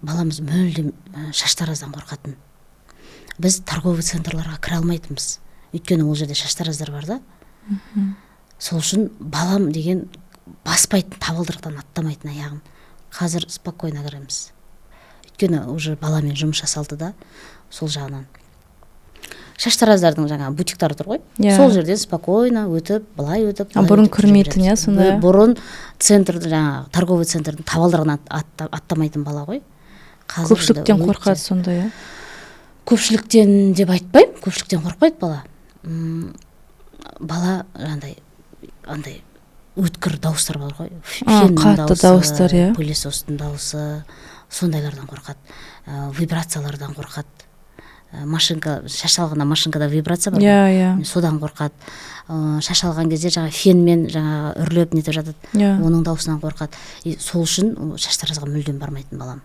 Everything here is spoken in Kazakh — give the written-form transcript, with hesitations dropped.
баламыз мүлдем шаштараздан қорқатын. Біз торговый центрларға кіре алмайтынбыз. Өйткені ол жерде шаштараздар бар да. Сол үшін балам деген баспайтын, табалдырықтан аттамайтын аяғын. Қазір спокойно кіреміз. Өйткені уже баламен жұмыс жасалды да, сол жағынан. Шаштараздардың жаңа бутиктары тұр ғой. Сол жерден спокойно өтіп, былай өтіп. Бұрын көрмейтін, сонда. Бұрын центрді, жаңа торговый центрдің табалдырығынан аттамайтын бала ғой. Көпшіліктен қорқады сонда, я? Көпшіліктен деп айтпаймын, көпшіліктен қорқпайды бала. Бала андай өткір дауыстар бар ғой. Қатты дауыстар, я? Пылесостың дауысы, сондайлардан қорқады. Вибрациялардан қорқады. Машинка, шашалғанда машинкада вибрация бар ғой. Содан қорқады. Шашалған кезде жаңа фенмен жаңа үрлеп нетіп жатады. Оның даусынан қорқады. Сол үшін шаштаразға мүлдем бармайтын балам.